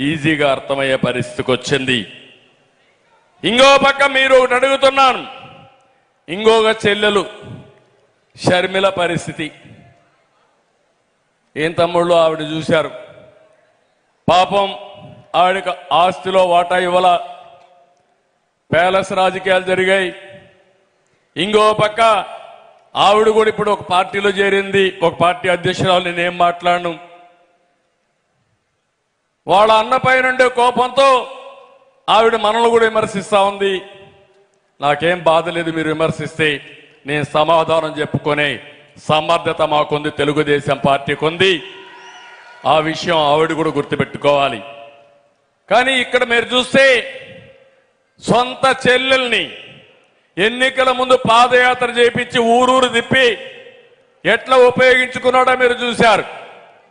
ఈజీగా అర్థమయ్యే పరిస్థితికి వచ్చింది. ఇంకో పక్క మీరు ఒకటి అడుగుతున్నాను, ఇంకొక చెల్లెలు షర్మిల పరిస్థితి ఏం తమ్ముళ్ళు? ఆవిడ చూశారు, పాపం ఆవిడకి ఆస్తిలో వాటా ఇవ్వాల, ప్యాలెస్ రాజకీయాలు జరిగాయి. ఇంకో పక్క ఆవిడ కూడా ఇప్పుడు ఒక పార్టీలో చేరింది, ఒక పార్టీ అధ్యక్షురాలు. నేనేం మాట్లాడను. వాళ్ళ అన్నపై నుండే కోపంతో ఆవిడ మనల్ని కూడా విమర్శిస్తా ఉంది. నాకేం బాధ లేదు, మీరు విమర్శిస్తే నేను సమాధానం చెప్పుకునే సమర్థత మాకుంది, తెలుగుదేశం పార్టీకి ఉంది. ఆ విషయం ఆవిడ కూడా గుర్తుపెట్టుకోవాలి. కానీ ఇక్కడ మీరు చూస్తే సొంత చెల్లెల్ని ఎన్నికల ముందు పాదయాత్ర చేపించి ఊరూరు తిప్పి ఎట్లా ఉపయోగించుకున్నాడో మీరు చూశారు.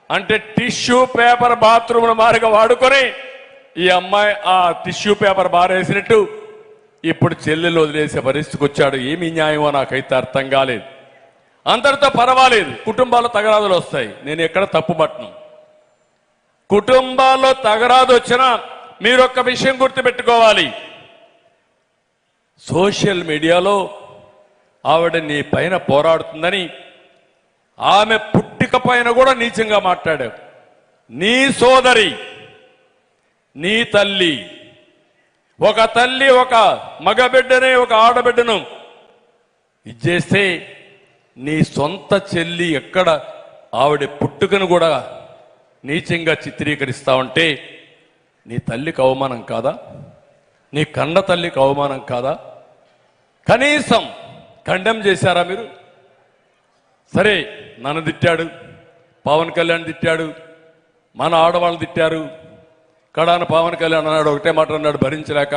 అంటే టిష్యూ పేపర్ బాత్రూమ్ను మారిగా వాడుకొని ఈ అమ్మాయి ఆ టిష్యూ పేపర్ బారేసినట్టు ఇప్పుడు చెల్లెలు వదిలేసే పరిస్థితికి వచ్చాడు. ఏమి న్యాయమో నాకైతే అర్థం కాలేదు. అందరితో పర్వాలేదు, కుటుంబాల్లో తగరాదులు వస్తాయి, నేను ఎక్కడ తప్పుపట్టను. కుటుంబాల్లో తగరాదు వచ్చినా మీరు ఒక్క విషయం గుర్తుపెట్టుకోవాలి, సోషల్ మీడియాలో ఆవిడ నీ పైన పోరాడుతుందని ఆమె పుట్టిక పైన కూడా నీచంగా మాట్లాడావు. నీ సోదరి, నీ తల్లి, ఒక తల్లి ఒక మగబిడ్డనే ఒక ఆడబిడ్డను ఇచ్చేస్తే నీ సొంత చెల్లి ఎక్కడ ఆవిడ పుట్టుకను కూడా నీచంగా చిత్రీకరిస్తా ఉంటే నీ తల్లికి అవమానం కాదా? నీ కన్న తల్లికి అవమానం కాదా? కనీసం ఖండం చేశారా మీరు? సరే, నన్ను తిట్టాడు, పవన్ కళ్యాణ్ తిట్టాడు, మన ఆడవాళ్ళు తిట్టారు. కడాన పవన్ కళ్యాణ్ అన్నాడు, ఒకటే మాట అన్నాడు భరించలేక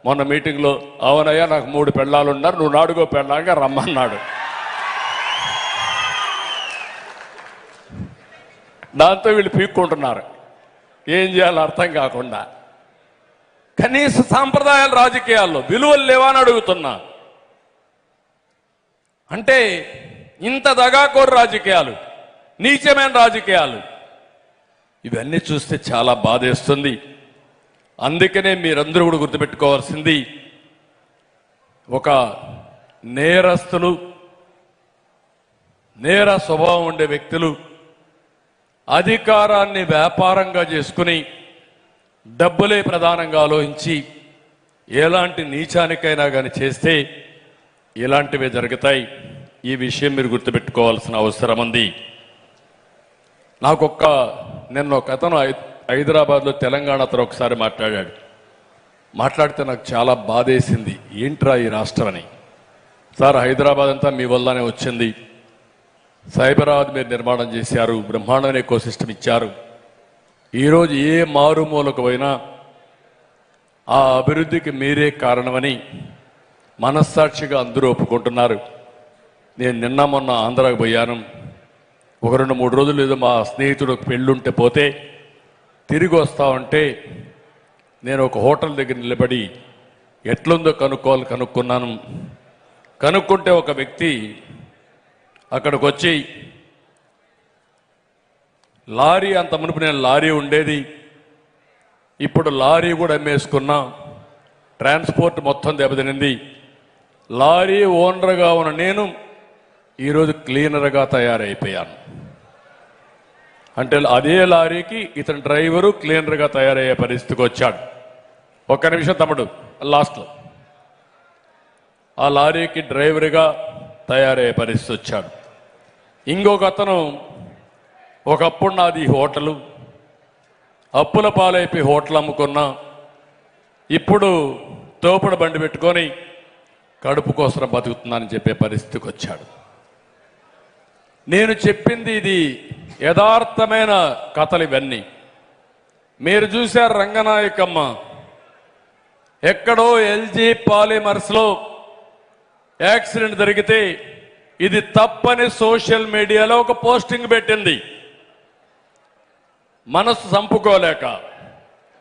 మొన్న మీటింగ్లో, అవునయ్యా నాకు 3 పెళ్ళాలు ఉన్నారు, నువ్వు 4వ పెళ్ళాగా రమ్మన్నాడు. దాంతో వీళ్ళు పీక్కుంటున్నారు, ఏం చేయాలో అర్థం కాకుండా. కనీస సాంప్రదాయాల రాజకీయాల్లో విలువలు లేవా అని అడుగుతున్నా. అంటే ఇంత దగాకోరు రాజకీయాలు, నీచమైన రాజకీయాలు, ఇవన్నీ చూస్తే చాలా బాధేస్తుంది. అందుకనే మీరందరూ కూడా గుర్తుపెట్టుకోవాల్సింది, ఒక నేరస్తులు, నేర స్వభావం ఉండే వ్యక్తులు అధికారాన్ని వ్యాపారంగా చేసుకుని డబ్బులే ప్రధానంగా ఆలోచించి ఎలాంటి నీచానికైనా కానీ చేస్తే ఇలాంటివే జరుగుతాయి. ఈ విషయం మీరు గుర్తుపెట్టుకోవాల్సిన అవసరం ఉంది. నిన్న ఒక అతను హైదరాబాద్లో తెలంగాణ అతను ఒకసారి మాట్లాడితే నాకు చాలా బాధేసింది. ఏంట్రా ఈ రాష్ట్రం అని. సార్, హైదరాబాద్ అంతా మీ వల్లనే వచ్చింది, సైబరాబాద్ మీరు నిర్మాణం చేశారు, బ్రహ్మాండమైన ఎకోసిస్టమ్ ఇచ్చారు. ఈరోజు ఏ మారుమూలకు పోయినా ఆ అభివృద్ధికి మీరే కారణమని మనస్సాక్షిగా అందరూ ఒప్పుకుంటున్నారు. నేను నిన్న మొన్న ఆంధ్రాకు పోయాను. ఒక 2-3 రోజులు ఏదో మా స్నేహితుడు పెళ్ళుంటే పోతే తిరిగి వస్తా ఉంటే నేను ఒక హోటల్ దగ్గర నిలబడి ఎట్లుందో కనుక్కున్నాను. కనుక్కుంటే ఒక వ్యక్తి అక్కడికి వచ్చి, లారీ, అంత మునుపు నేను లారీ ఉండేది, ఇప్పుడు లారీ కూడా అమ్మేసుకున్నా, ట్రాన్స్పోర్ట్ మొత్తం దెబ్బతినింది, లారీ ఓనర్గా ఉన్న నేను ఈరోజు క్లీనర్గా తయారైపోయాను. అంటే అదే లారీకి ఇతని డ్రైవరు క్లీనర్గా తయారయ్యే పరిస్థితికి వచ్చాడు. ఒక్క నిమిషం తమ్ముడు, లాస్ట్లో ఆ లారీకి డ్రైవర్గా తయారయ్యే పరిస్థితి వచ్చాడు. ఇంకొక అతను, ఒకప్పుడు నాది హోటలు, అప్పుల పాలైపోయి హోటల్ అమ్ముకున్నా, ఇప్పుడు తోపుడు బండి పెట్టుకొని కడుపు కోసం బతుకుతున్నానని చెప్పే పరిస్థితికి వచ్చాడు. నేను చెప్పింది ఇది యథార్థమైన కథలు ఇవన్నీ. మీరు చూశారు రంగనాయకమ్మ, ఎక్కడో ఎల్జీ పాలిమర్స్లో యాక్సిడెంట్ జరిగితే ఇది తప్పని సోషల్ మీడియాలో ఒక పోస్టింగ్ పెట్టింది. మనసు చంపుకోలేక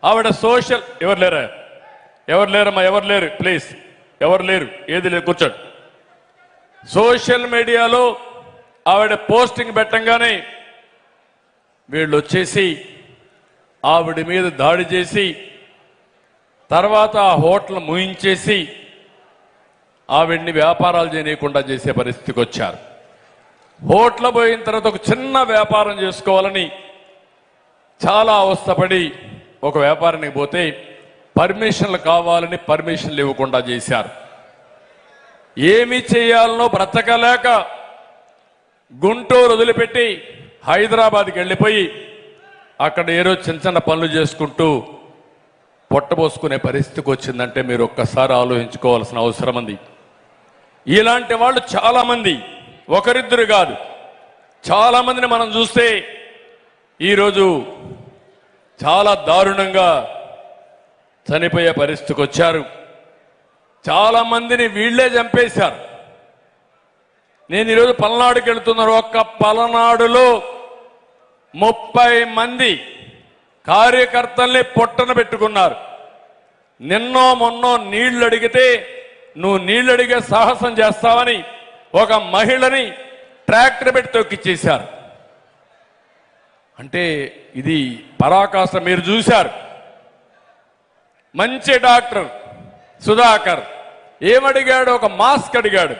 ఆవిడ ఎవరు లేరమ్మా, ఎవరు లేరు, ప్లీజ్ ఎవరు లేరు, ఏది లేదు, కూర్చోండి. సోషల్ మీడియాలో ఆవిడ పోస్టింగ్ పెట్టంగానే వీళ్ళు వచ్చేసి ఆవిడ మీద దాడి చేసి తర్వాత ఆ హోటల్ ముయించేసి ఆవిడ్ని వ్యాపారాలు చేయకుండా చేసే పరిస్థితికి వచ్చారు. హోటల్ పోయిన తర్వాత ఒక చిన్న వ్యాపారం చేసుకోవాలని చాలా అవస్థపడి ఒక వ్యాపారానికి పోతే పర్మిషన్లు కావాలని పర్మిషన్లు ఇవ్వకుండా చేశారు. ఏమి చేయాలనో బ్రతకలేక గుంటూరు వదిలిపెట్టి హైదరాబాద్కి వెళ్ళిపోయి అక్కడ ఏదో చిన్న చిన్న పనులు చేసుకుంటూ పొట్టబోసుకునే పరిస్థితికి వచ్చిందంటే మీరు ఒక్కసారి ఆలోచించుకోవాల్సిన అవసరం ఉంది. ఇలాంటి వాళ్ళు చాలామంది, ఒకరిద్దరు కాదు, చాలామందిని మనం చూస్తే ఈరోజు చాలా దారుణంగా చనిపోయే పరిస్థితికి వచ్చారు. చాలామందిని వీళ్లే చంపేశారు. నేను ఈరోజు పల్నాడుకి వెళ్తున్నాను. ఒక్క పలనాడులో 30 మంది కార్యకర్తల్ని పొట్టన పెట్టుకున్నారు. నిన్నో మొన్నో నీళ్లు అడిగితే నువ్వు నీళ్లు అడిగే సాహసం చేస్తావని ఒక మహిళని ట్రాక్టర్ పెట్టి తొక్కిచ్చేశారు. అంటే ఇది పరాకాష్ట. మీరు చూశారు. మంచి డాక్టర్ సుధాకర్ ఏమడిగాడు? ఒక మాస్క్ అడిగాడు.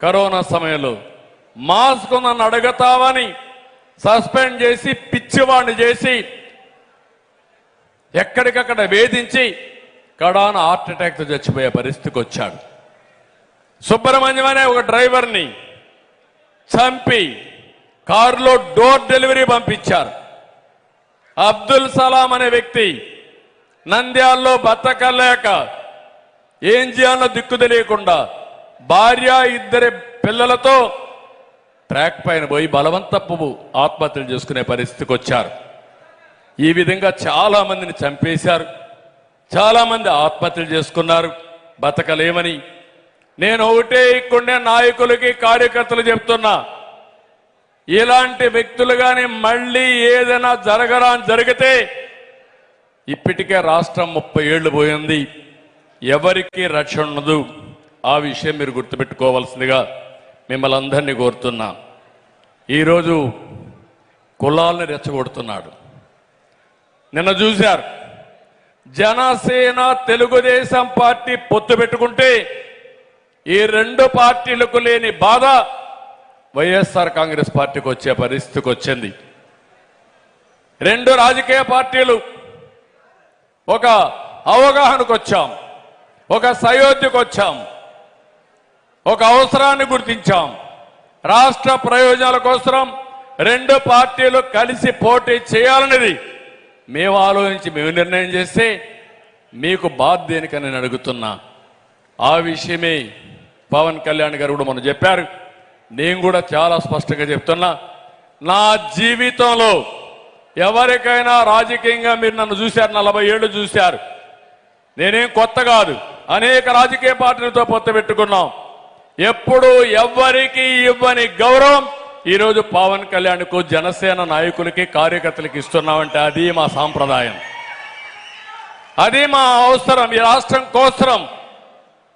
కరోనా సమయంలో మాస్క్ నన్ను అడగతావని సస్పెండ్ చేసి పిచ్చివాణ్ణి చేసి ఎక్కడికక్కడ వేధించి కడాన హార్ట్ అటాక్తో చచ్చిపోయే పరిస్థితికి వచ్చాడు. సుబ్రహ్మణ్యం అనే ఒక డ్రైవర్ని చంపి కారులో డోర్ డెలివరీ పంపించారు. అబ్దుల్ సలాం అనే వ్యక్తి నంద్యాలలో బతకలేక ఏం చేయాలో దిక్కు తెలియకుండా భార్య 2 పిల్లలతో ట్రాక్ పైన పోయి బలవంతపు ఆత్మహత్యలు చేసుకునే పరిస్థితికి వచ్చారు. ఈ విధంగా చాలా మందిని చంపేశారు. చాలా మంది ఆత్మహత్యలు చేసుకున్నారు బతకలేమని. నేను ఒకటే ఇక్కడే నాయకులకి కార్యకర్తలు చెప్తున్నా, ఇలాంటి వ్యక్తులు కానీ మళ్ళీ ఏదైనా జరిగితే ఇప్పటికే రాష్ట్రం 30 ఏళ్లు పోయింది, ఎవరికి రక్షణ ఉండదు. ఆ విషయం మీరు గుర్తుపెట్టుకోవాల్సిందిగా మిమ్మల్ని అందరినీ కోరుతున్నా. ఈరోజు కులాలను రెచ్చగొడుతున్నాడు. నిన్న చూశారు, జనసేన తెలుగుదేశం పార్టీ పొత్తు పెట్టుకుంటే ఈ 2 పార్టీలకు లేని బాధ వైఎస్ఆర్ కాంగ్రెస్ పార్టీకి వచ్చే పరిస్థితికి వచ్చింది. 2 రాజకీయ పార్టీలు ఒక అవగాహనకు వచ్చాం, ఒక సయోధ్యకు వచ్చాం, ఒక అవసరాన్ని గుర్తించాం. రాష్ట్ర ప్రయోజనాల కోసం 2 పార్టీలు కలిసి పోటీ చేయాలనేది మేము ఆలోచించి మేము నిర్ణయం చేస్తే మీకు బాధ దేనికని నేను అడుగుతున్నా. ఆ విషయమే పవన్ కళ్యాణ్ గారు కూడా మనం చెప్పారు. నేను కూడా చాలా స్పష్టంగా చెప్తున్నా, నా జీవితంలో ఎవరికైనా రాజకీయంగా మీరు నన్ను చూశారు, 40 ఏళ్ళు చూశారు. నేనేం కొత్త కాదు. అనేక రాజకీయ పార్టీలతో పొత్తు పెట్టుకున్నాం. ఎప్పుడు ఎవ్వరికి ఇవ్వని గౌరవం ఈరోజు పవన్ కళ్యాణ్కు జనసేన నాయకులకి కార్యకర్తలకి ఇస్తున్నామంటే అది మా సాంప్రదాయం, అది మా అవసరం. ఈ రాష్ట్రం కోసం